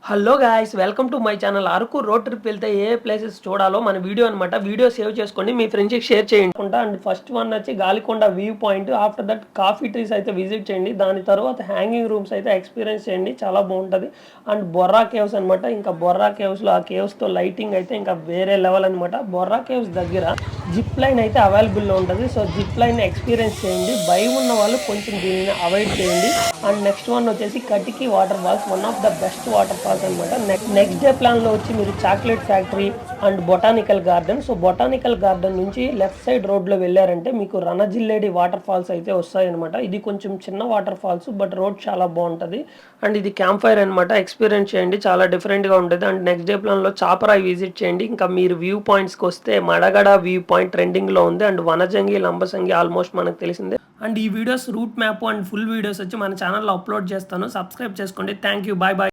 Hello guys, welcome to my channel. Araku road trip వెళ్తే ఏ places చూడాలో మన వీడియో అనమాట. వీడియో సేవ్ చేసుకోండి, మీ ఫ్రెండ్స్కి షేర్ చేయండి. అండ్ ఫస్ట్ వన్ వచ్చి Galikonda view point. After that coffee trees అయితే విజిట్ చేయండి. దాని తర్వాత హ్యాంగింగ్ రూమ్స్ అయితే ఎక్స్పీరియన్స్ చేయండి, చాలా బాగుంటుంది. అండ్ బొర్రా కేవ్స్ అనమాట. ఇంకా బొర్రా కేవ్స్లో ఆ కేవ్స్తో లైటింగ్ అయితే ఇంకా వేరే లెవెల్ అనమాట. బొర్రా కేవ్స్ దగ్గర జిప్ లైన్ అయితే అవైలబుల్లో ఉంటుంది. సో జిప్ లైన్ ఎక్స్పీరియన్స్ చేయండి. భయం ఉన్న వాళ్ళు కొంచెం దీనిని అవాయిడ్ చేయండి. అండ్ నెక్స్ట్ వన్ వచ్చేసి Katiki waterfalls, one of the best waterfalls అనమాట. నెక్స్ట్ డే ప్లాన్లో వచ్చి మీరు chocolate factory and botanical garden. So botanical garden నుంచి లెఫ్ట్ సైడ్ రోడ్లో వెళ్ళారంటే మీకు రణజిల్లేడి వాటర్ ఫాల్స్ అయితే వస్తాయన్నమాట. ఇది కొంచెం చిన్న వాటర్ ఫాల్స్, బట్ రోడ్ చాలా బాగుంటుంది. అండ్ ఇది క్యాంప్ ఫైర్ అనమాట. ఎక్స్పీరియన్స్ చేయండి, చాలా డిఫరెంట్గా ఉంటుంది. అండ్ నెక్స్ట్ డే ప్లాన్లో చాపరాయి విజిట్ చేయండి. ఇంకా మీరు వ్యూ పాయింట్స్కి వస్తే మడగడ వ్యూ పాయింట్ ట్రెండింగ్లో ఉంది. అండ్ వనజంగి, లంబసంగి ఆల్మోస్ట్ మనకు తెలిసిందే. అండ్ ఈ videos route map and full videos వచ్చి మన ఛానల్లో అప్లోడ్ చేస్తాను. సబ్స్క్రైబ్ చేసుకోండి. Thank you, bye bye.